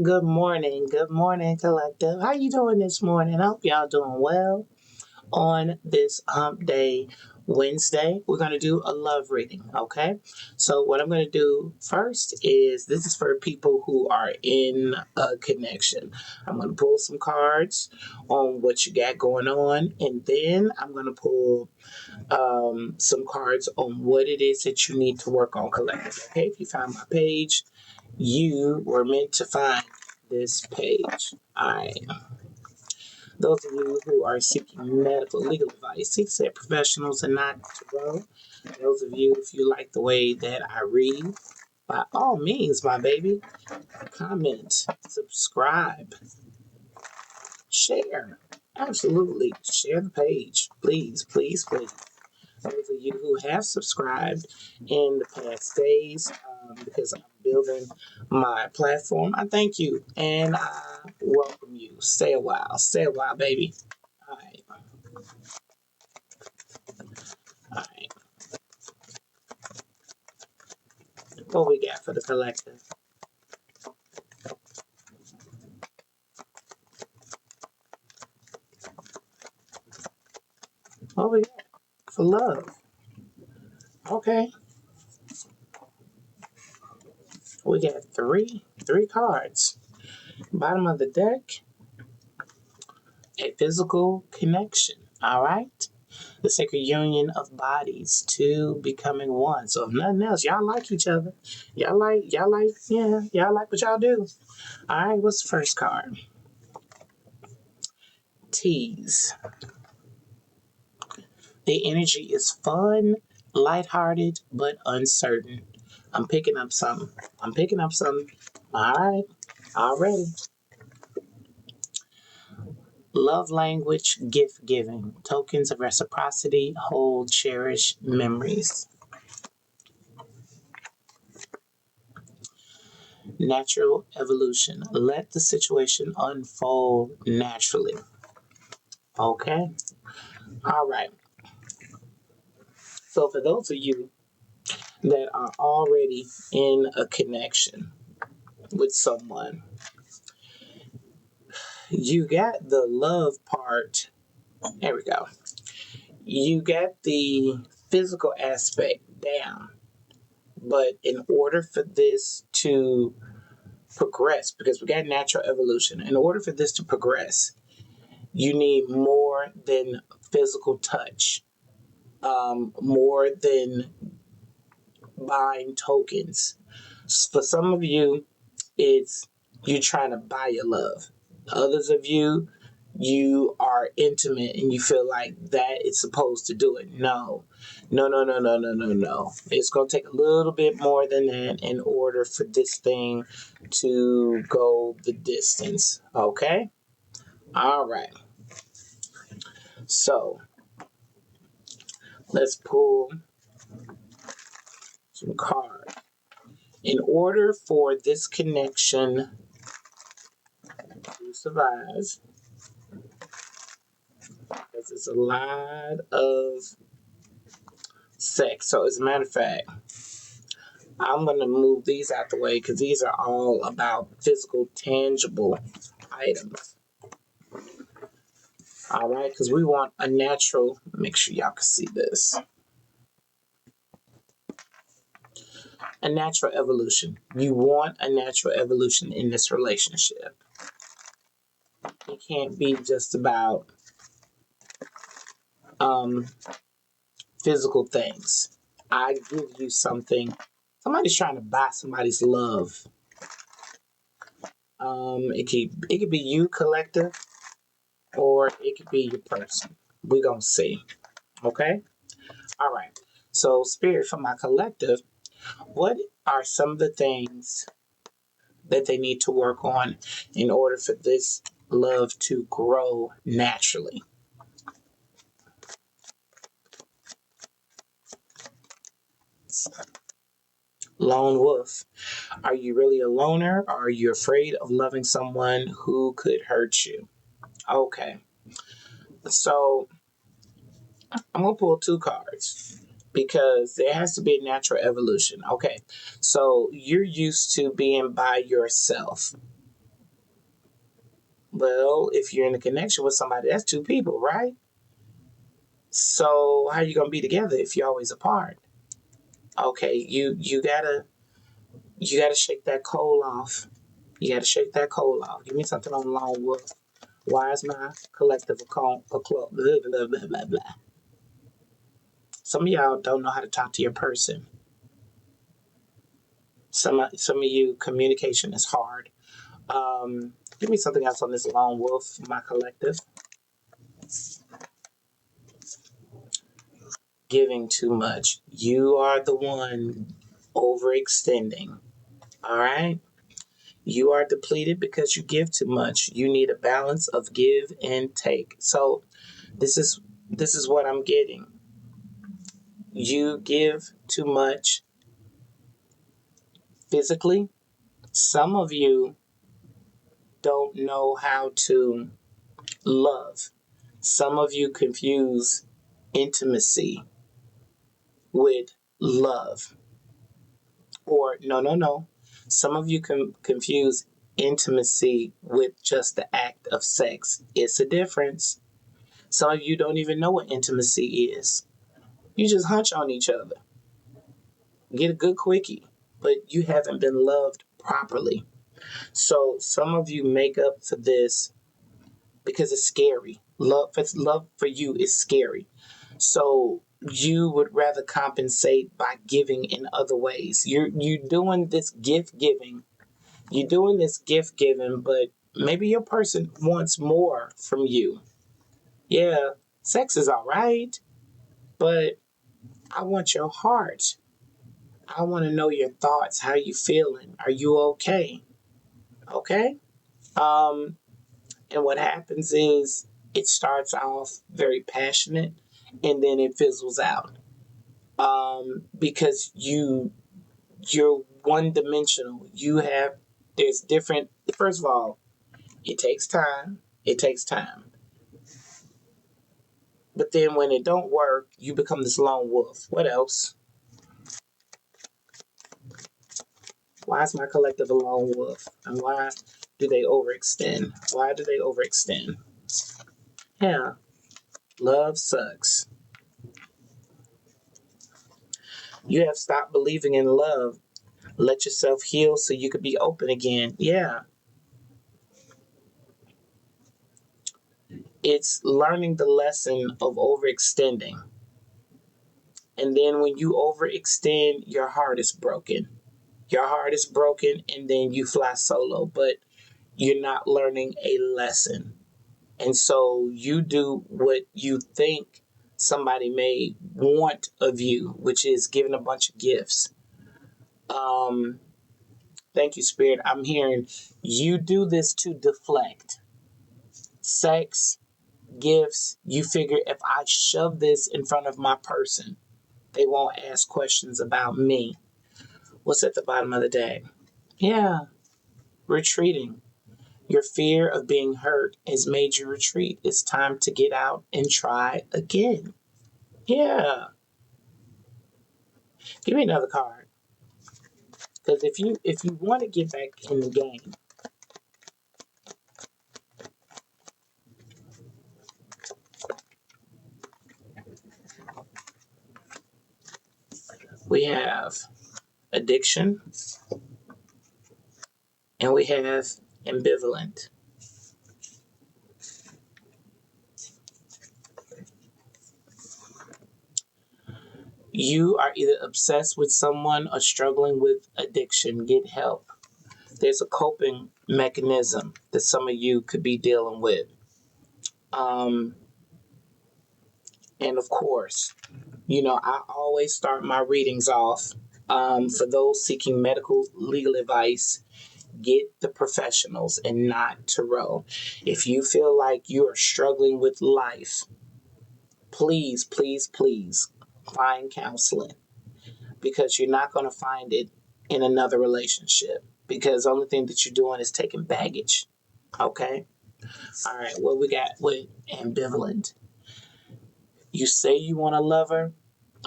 Good morning, collective. How you doing this morning? I hope y'all doing well. On this Hump Day Wednesday, we're going to do a love reading, okay? So what I'm going to do first is this is for people who are in a connection. I'm going to pull some cards on what you got going on, and then I'm going to pull some cards on what it is that you need to work on collectively. Okay, if you found my page, you were meant to find this page. All right. Those of you who are seeking medical legal advice, seek said professionals and not to row. Those of you, if you like the way that I read, by all means, my baby, comment, subscribe, share. Absolutely. Share the page. Please, please, please. Those of you who have subscribed in the past days, because I'm building my platform, I thank you and I welcome you. Stay a while. Stay a while, baby. All right. All right. What we got for the collective? What we got for love? Okay. We got three cards. Bottom of the deck, a physical connection. All right. The sacred union of bodies, two becoming one. So if nothing else, y'all like each other. Y'all like what y'all do. All right, what's the first card? Tease. The energy is fun, lighthearted, but uncertain. I'm picking up something. I'm picking up something. All right, already. Love language, gift giving. Tokens of reciprocity hold cherished memories. Natural evolution. Let the situation unfold naturally. Okay. All right. So, for those of you that are already in a connection with someone, you got the love part. There we go. You got the physical aspect down. But in order for this to progress, because we got natural evolution, in order for this to progress, you need more than physical touch, more than buying tokens. For some of you, it's you trying to buy your love. Others of you, you are intimate and you feel like that is supposed to do it. No, no, no, no, no, no, no, no. It's going to take a little bit more than that in order for this thing to go the distance. Okay? All right. So let's pull some cards. In order for this connection to survive, because it's a lot of sex. So, as a matter of fact, I'm going to move these out the way because these are all about physical, tangible items. All right, because we want a natural, make sure y'all can see this, a natural evolution. You want a natural evolution in this relationship. It can't be just about um, physical things. I give you something. Somebody's trying to buy somebody's love. It could be you, collective, or it could be your person. We're gonna see. Okay? All right. So, spirit for my collective, what are some of the things that they need to work on in order for this love to grow naturally? Lone wolf. Are you really a loner or are you afraid of loving someone who could hurt you? Okay. So I'm gonna pull two cards because there has to be a natural evolution. Okay. So you're used to being by yourself. Well, if you're in a connection with somebody, that's two people, right? So how you gonna be together if you're always apart? Okay, you gotta shake that coal off. You gotta shake that coal off. Give me something on Lone Wolf. Why is my collective a club? Blah, blah, blah, blah, blah. Some of y'all don't know how to talk to your person. Some of you communication is hard. Give me something else on this Lone Wolf, my collective. Giving too much. You are the one overextending. All right. You are depleted because you give too much. You need a balance of give and take. So this is this is what I'm getting. You give too much physically. Some of you don't know how to love. Some of you confuse intimacy with love. Or no, no, no. Some of you can confuse intimacy with just the act of sex. It's a difference. Some of you don't even know what intimacy is. You just hunch on each other, get a good quickie, but you haven't been loved properly. So some of you make up for this because it's scary. Love for you is scary. So you would rather compensate by giving in other ways. You're doing this gift giving. You're doing this gift giving, but maybe your person wants more from you. Yeah, sex is all right, but I want your heart. I want to know your thoughts. How you feeling? Are you okay? Okay. Um, and what happens is it starts off very passionate, and then it fizzles out. Because you're one dimensional. There's different. First of all, it takes time. It takes time. But then when it don't work, you become this lone wolf. What else? Why is my collective a lone wolf? And why do they overextend? Why do they overextend? Yeah, love sucks. You have stopped believing in love. Let yourself heal so you could be open again. Yeah, it's learning the lesson of overextending. And then when you overextend, your heart is broken. Your heart is broken, and then you fly solo, but you're not learning a lesson. And so you do what you think somebody may want of you, which is giving a bunch of gifts. Um, Thank you, Spirit. I'm hearing you do this to deflect. Sex, gifts, you figure if I shove this in front of my person, they won't ask questions about me. What's at the bottom of the deck? Yeah, retreating. Your fear of being hurt has made you retreat. It's time to get out and try again. Yeah. Give me another card. Because if you want to get back in the game, we have addiction and we have ambivalent. You are either obsessed with someone or struggling with addiction. Get help. There's a coping mechanism that some of you could be dealing with. Um, and of course, I always start my readings off. For those seeking medical legal advice, get the professionals and not Tarot. If you feel like you are struggling with life, please, please, please find counseling because you're not going to find it in another relationship because the only thing that you're doing is taking baggage. Okay? All right, what we got with ambivalent? You say you want a lover,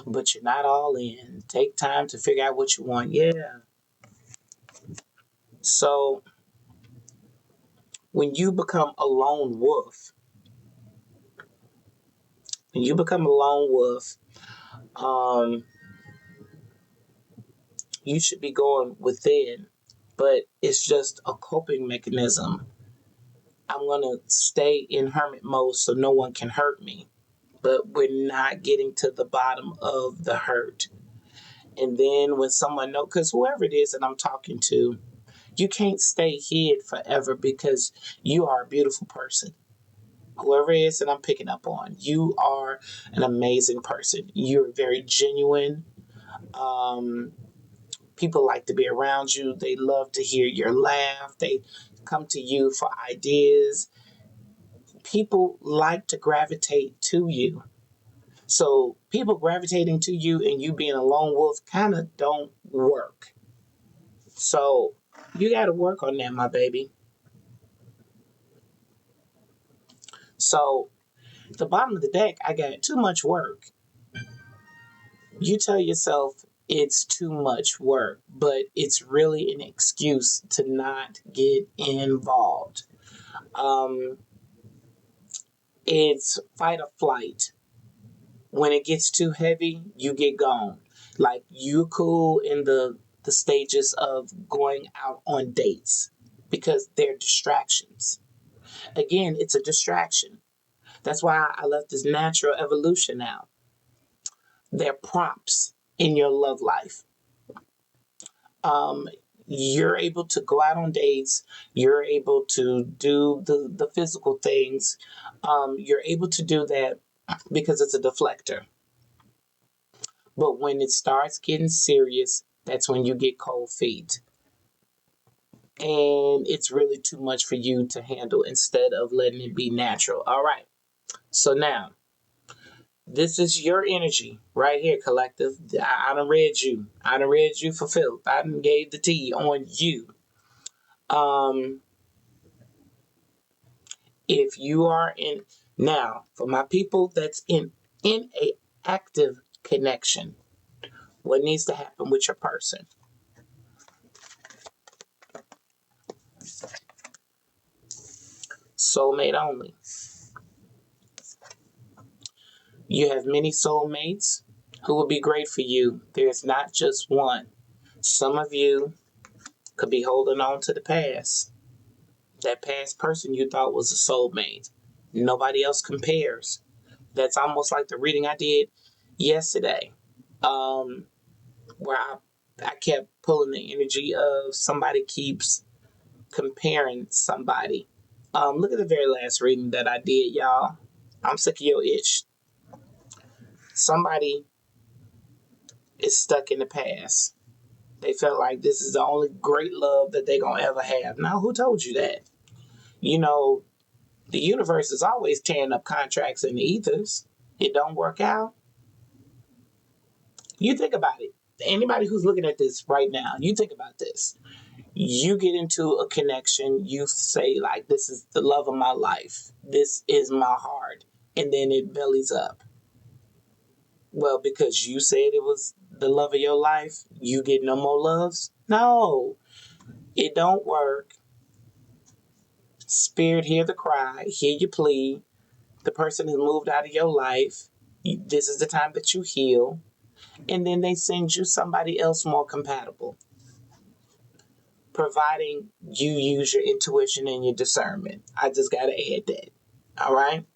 but you're not all in. Take time to figure out what you want. Yeah. So When you become a lone wolf, when you become a lone wolf, um, you should be going within, but it's just a coping mechanism. I'm going to stay in hermit mode so no one can hurt me, but we're not getting to the bottom of the hurt. And then when someone knows, because whoever it is that I'm talking to, you can't stay hid forever because you are a beautiful person. Whoever it is that I'm picking up on, you are an amazing person. You're very genuine. Um, People like to be around you. They love to hear your laugh. They come to you for ideas. People like to gravitate to you. So people gravitating to you and you being a lone wolf kind of don't work. So you got to work on that, my baby. So the bottom of the deck, I got too much work. You tell yourself it's too much work, but it's really an excuse to not get involved. Um, it's fight or flight. When it gets too heavy, you get gone. Like you cool in the stages of going out on dates because they're distractions. Again, it's a distraction. That's why I left this natural evolution out. They're prompts in your love life. Um, you're able to go out on dates. You're able to do the physical things. You're able to do that because it's a deflector. But when it starts getting serious, that's when you get cold feet. And it's really too much for you to handle instead of letting it be natural. All right. So now, this is your energy right here, collective. I done read you. I done read you for filth. I done gave the tea on you. Um, if you are in now, for my people that's in a active connection, what needs to happen with your person? Soulmate only. You have many soulmates who will be great for you. There's not just one. Some of you could be holding on to the past. That past person you thought was a soulmate. Nobody else compares. That's almost like the reading I did yesterday, um, where I kept pulling the energy of somebody keeps comparing somebody. Look at the very last reading that I did, y'all. I'm sick of your itch. Somebody is stuck in the past. They felt like this is the only great love that they're going to ever have. Now, who told you that? You know, the universe is always tearing up contracts in the ethers. It don't work out. You think about it. Anybody who's looking at this right now, you think about this. You get into a connection, you say, like, this is the love of my life. This is my heart. And then it bellies up. Well, because you said it was the love of your life, you get no more loves? No, it don't work. Spirit, hear the cry, hear your plea. The person has moved out of your life. This is the time that you heal. And then they send you somebody else more compatible, providing you use your intuition and your discernment. I just got to add that. All right?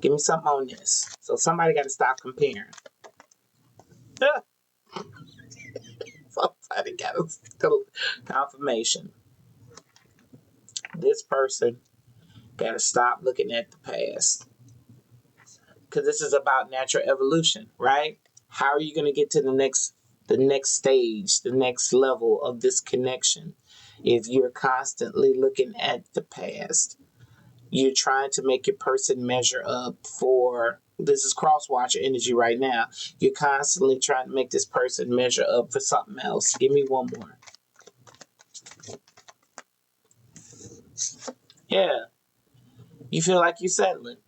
Give me something on this. So somebody got to stop comparing. Somebody got to confirmation. This person got to stop looking at the past. Because this is about natural evolution, right? How are you going to get to the next stage, the next level of this connection if you're constantly looking at the past? You're trying to make your person measure up for this is crosswatcher energy right now. You're constantly trying to make this person measure up for something else. Give me one more. Yeah, you feel like you're settling.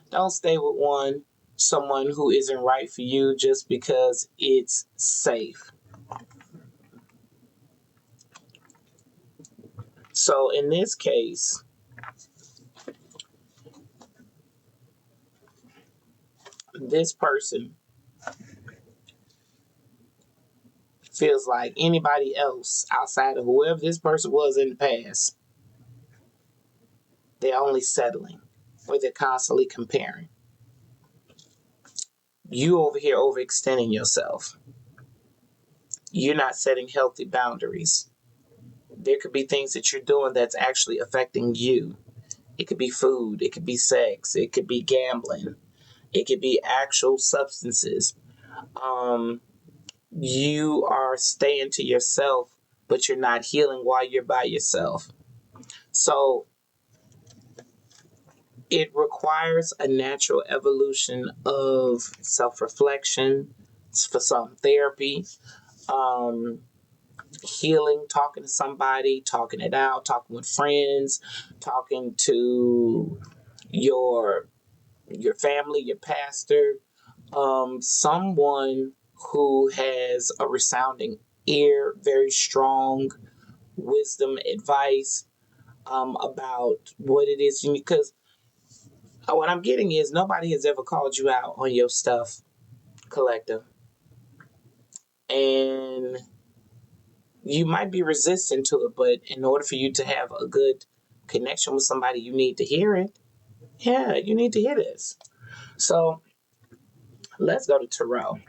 Don't stay with someone who isn't right for you just because it's safe. So in this case, this person feels like anybody else outside of whoever this person was in the past, they're only settling or they're constantly comparing. You over here overextending yourself. You're not setting healthy boundaries. There could be things that you're doing that's actually affecting you. It could be food, it could be sex, it could be gambling, it could be actual substances. Um, you are staying to yourself, but you're not healing while you're by yourself. So it requires a natural evolution of self reflection, for some therapy, um, healing, talking to somebody, talking it out, talking with friends, talking to your your family, your pastor, someone who has a resounding ear, very strong wisdom, advice about what it is. Because what I'm getting is nobody has ever called you out on your stuff, collective. And you might be resistant to it, but in order for you to have a good connection with somebody, you need to hear it. Yeah, you need to hear this. So let's go to Terrell,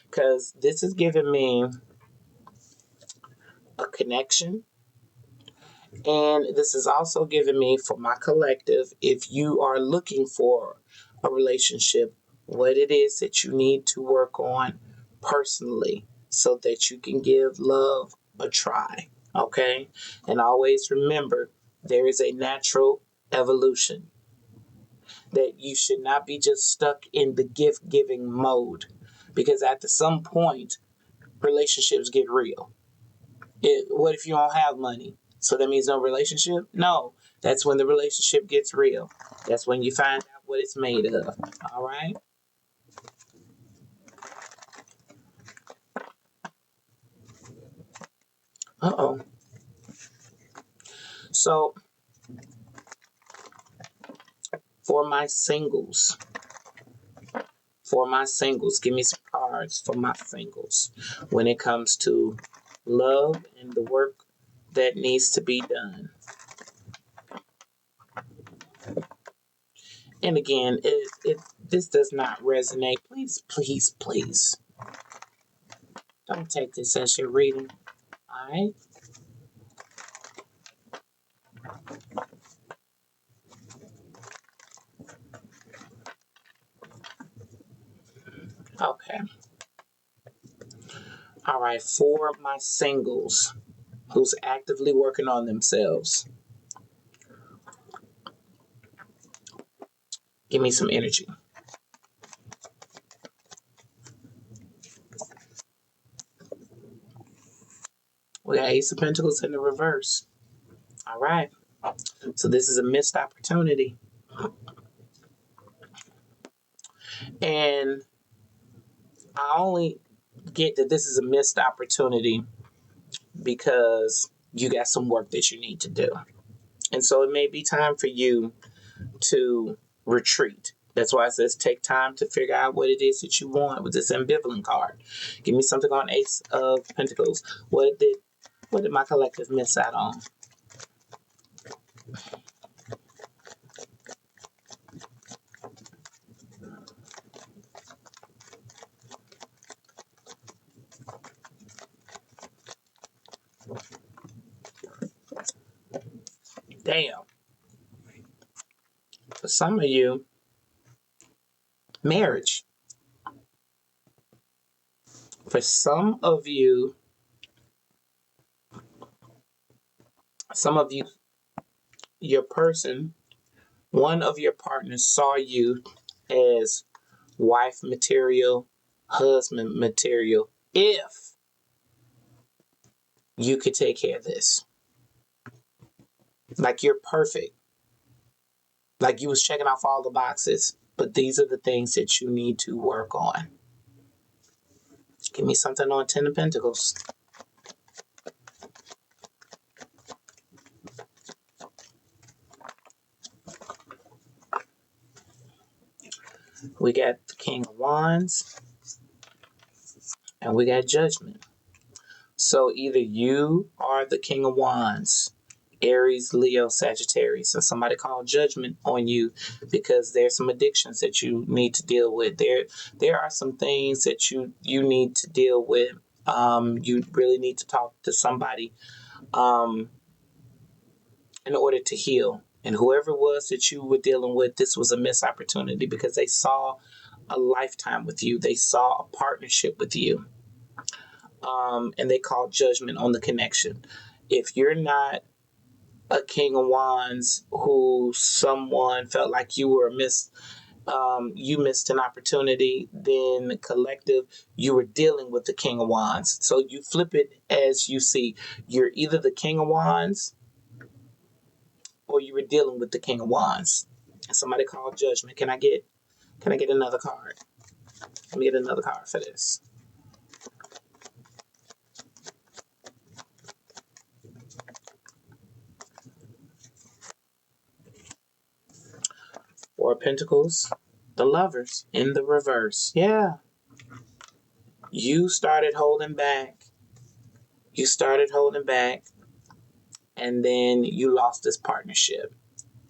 because this is giving me a connection. And this is also giving me for my collective, if you are looking for a relationship, what it is that you need to work on personally so that you can give love a try. Okay? And always remember there is a natural evolution, that you should not be just stuck in the gift giving mode, because at some point, relationships get real. What if you don't have money? So that means no relationship? No, that's when the relationship gets real. That's when you find out what it's made of. All right? Uh oh. So for my singles, give me some cards for my singles when it comes to love and the work that needs to be done. And again, if this does not resonate, please, please, please don't take this as your reading. All right? Okay. All right. For my singles who's actively working on themselves, give me some energy. We got Ace of Pentacles in the reverse. All right. So this is a missed opportunity. And I only get that this is a missed opportunity because you got some work that you need to do. And so it may be time for you to retreat. That's why it says take time to figure out what it is that you want with this ambivalent card. Give me something on Ace of Pentacles. What did my collective miss out on? Damn. For some of you, marriage. For some of you, your person, one of your partners saw you as wife material, husband material, if you could take care of this. Like you're perfect. Like you was checking off all the boxes. But these are the things that you need to work on. Give me something on Ten of Pentacles. We got the King of Wands, and we got Judgment. So either you are the King of Wands, Aries, Leo, Sagittarius, and somebody called judgment on you because there's some addictions that you need to deal with. There are some things that you need to deal with. You really need to talk to somebody um, in order to heal. And whoever it was that you were dealing with, this was a missed opportunity because they saw a lifetime with you. They saw a partnership with you. And they called judgment on the connection. If you're not a King of Wands who someone felt like you were you missed an opportunity, then collective, you were dealing with the King of Wands. So you flip it as you see. You're either the King of Wands or you were dealing with the King of Wands. Somebody called judgment. Can I get another card? Let me get another card for this. Four of Pentacles, the Lovers in the reverse. Yeah. You started holding back. You started holding back, and then you lost this partnership.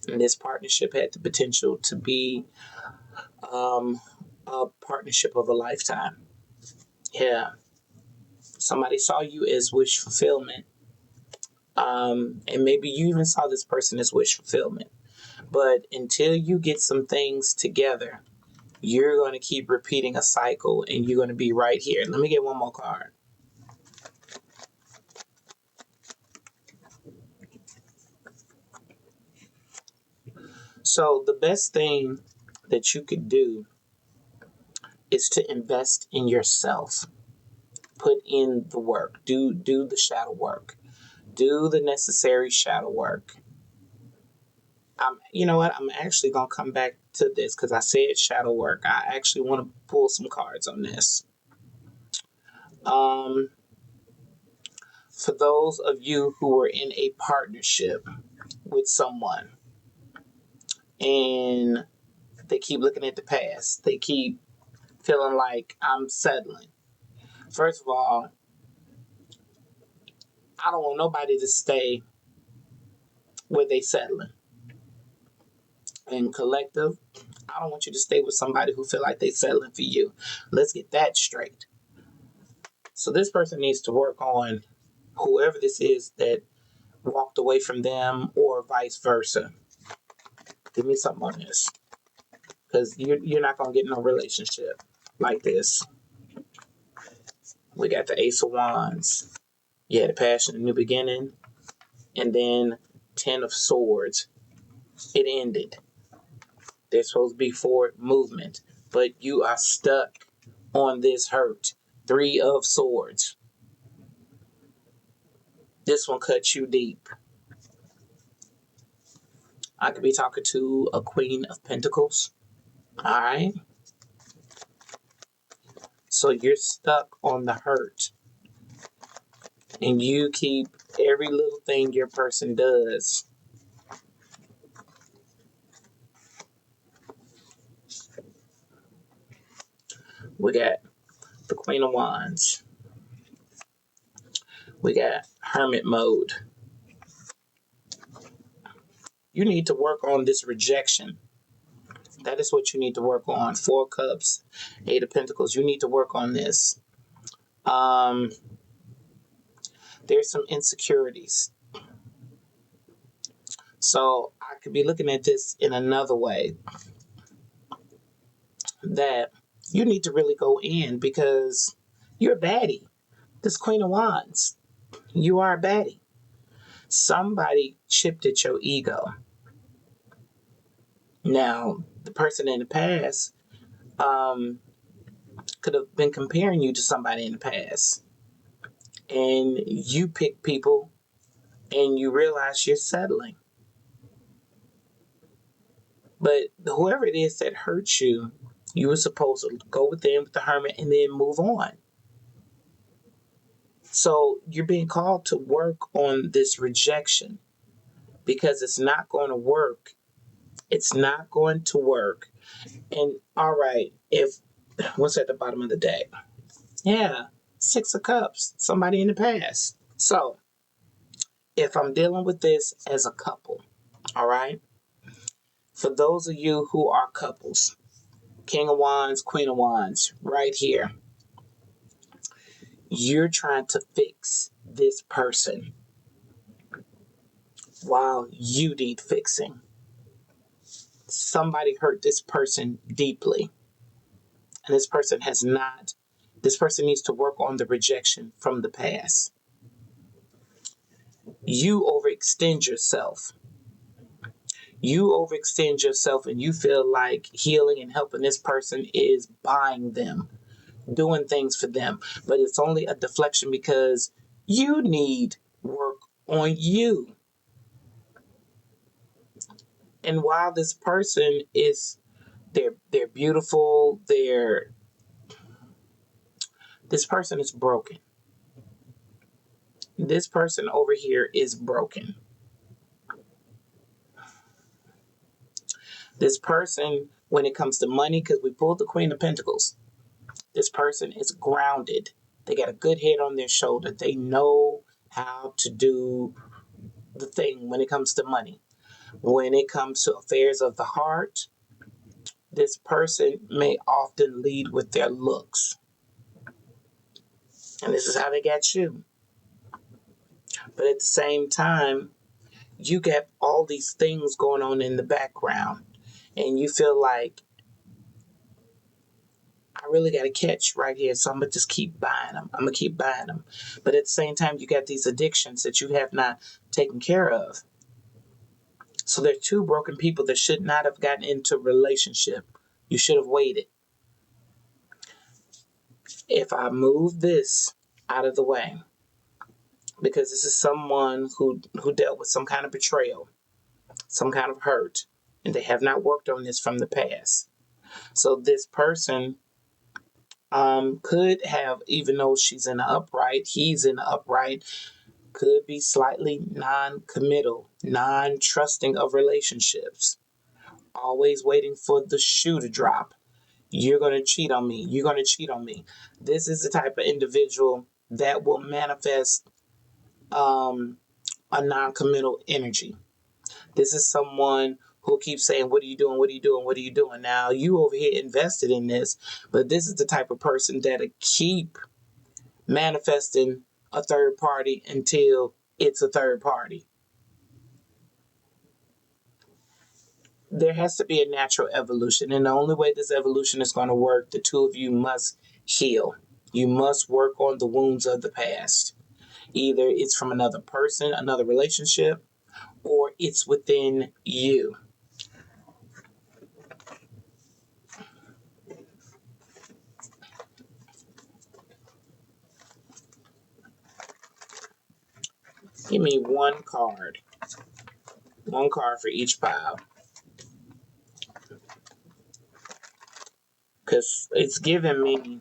And this partnership had the potential to be um, a partnership of a lifetime. Yeah. Somebody saw you as wish fulfillment. And maybe you even saw this person as wish fulfillment. But until you get some things together, you're going to keep repeating a cycle and you're going to be right here. Let me get one more card. So, the best thing that you could do is to invest in yourself. Put in the work. Do the shadow work. Do the necessary shadow work. You know what? I'm actually gonna come back to this because I said shadow work. I actually want to pull some cards on this. Um, for those of you who are in a partnership with someone and they keep looking at the past, they keep feeling like I'm settling. First of all, I don't want nobody to stay where they settling. And collective, I don't want you to stay with somebody who feel like they settling for you. Let's get that straight. So this person needs to work on whoever this is that walked away from them or vice versa. Give me something on this. Because you're not going to get no relationship like this. We got the Ace of Wands. Yeah, the passion, the new beginning. And then Ten of Swords. It ended. There's supposed to be forward movement. But you are stuck on this hurt. Three of Swords. This one cuts you deep. I could be talking to a Queen of Pentacles. All right. So you're stuck on the hurt. And you keep every little thing your person does. We got the Queen of Wands. We got Hermit Mode. You need to work on this rejection. That is what you need to work on. Four Cups, Eight of Pentacles. You need to work on this. Um, there's some insecurities. So I could be looking at this in another way, that you need to really go in because you're a baddie. This Queen of Wands, you are a baddie. Somebody chipped at your ego. Now, the person in the past could have been comparing you to somebody in the past. And you pick people and you realize you're settling. But whoever it is that hurt you, you were supposed to go within with the hermit and then move on. So you're being called to work on this rejection because it's not going to work. It's not going to work And all right, if what's at the bottom of the deck? Yeah, Six of Cups, somebody in the past. So if I'm dealing with this as a couple, all right, for those of you who are couples, King of Wands, Queen of Wands, right here, you're trying to fix this person while you need fixing. Somebody hurt this person deeply, and this person needs to work on the rejection from the past. You overextend yourself. You overextend yourself and you feel like healing and helping this person is buying them, doing things for them. But it's only a deflection because you need work on you. And while this person is they're beautiful, this person is broken. This person over here is broken. This person, when it comes to money, because we pulled the Queen of Pentacles, this person is grounded. They got a good head on their shoulder. They know how to do the thing when it comes to money. When it comes to affairs of the heart, this person may often lead with their looks. And this is how they got you. But at the same time, you get all these things going on in the background. And you feel like, I really got to catch right here. So I'm going to just keep buying them. I'm going to keep buying them. But at the same time, you got these addictions that you have not taken care of. So they're two broken people that should not have gotten into a relationship. You should have waited. If I move this out of the way, because this is someone who dealt with some kind of betrayal, some kind of hurt, and they have not worked on this from the past. So this person could have, even though she's in the upright, he's in the upright, could be slightly non-committal, non-trusting of relationships, always waiting for the shoe to drop. You're going to cheat on me. You're going to cheat on me. This is the type of individual that will manifest a non-committal energy. This is someone who keeps saying, what are you doing? What are you doing? What are you doing? Now, you over here invested in this, but this is the type of person that'll keep manifesting a third party until it's a third party. There has to be a natural evolution, and the only way this evolution is going to work, the two of you must heal. You must work on the wounds of the past. Either it's from another person, another relationship, or it's within you. Give me one card. One card for each pile. Because it's giving me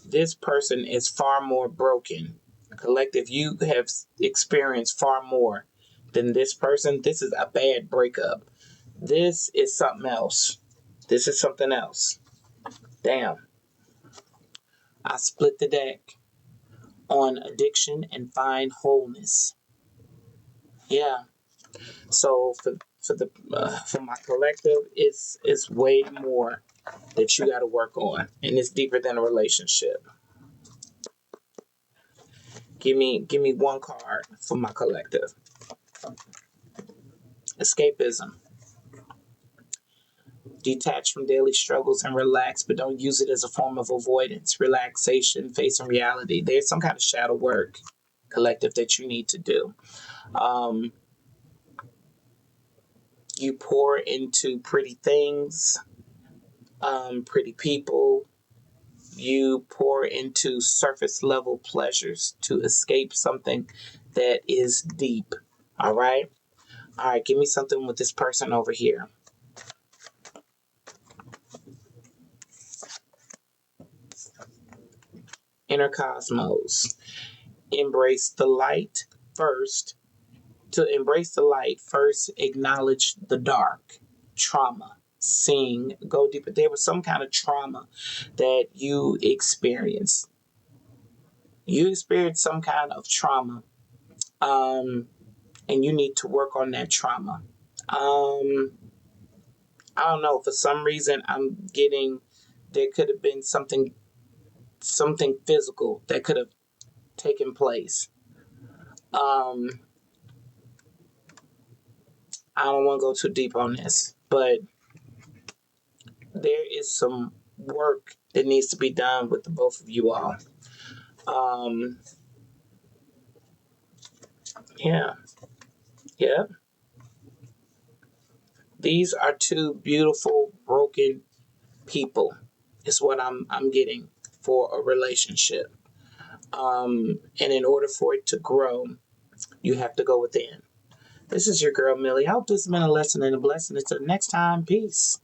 this person is far more broken. Collective, you have experienced far more than this person. This is a bad breakup. This is something else. This is something else. Damn. I split the deck on addiction and find wholeness. Yeah. So for my collective, it's way more that you got to work on, and it's deeper than a relationship. Give me one card for my collective. Escapism. Detach from daily struggles and relax, but don't use it as a form of avoidance. Relaxation, facing reality. There's some kind of shadow work, collective, that you need to do. You pour into pretty things, pretty people. You pour into surface level pleasures to escape something that is deep. All right? All right, give me something with this person over here. Inner cosmos. Embrace the light first. To embrace the light, first acknowledge the dark, trauma. go deeper. There was some kind of trauma that you experienced. You experienced some kind of trauma, um, and you need to work on that trauma. Um, I don't know. For some reason, I'm getting there could have been something physical that could have taken place. Um, I don't want to go too deep on this, but there is some work that needs to be done with the both of you all. Um, yeah, yeah. These are two beautiful broken people. Is what I'm getting for a relationship. And in order for it to grow, you have to go within. This is your girl Millie. I hope this has been a lesson and a blessing. Until next time, peace.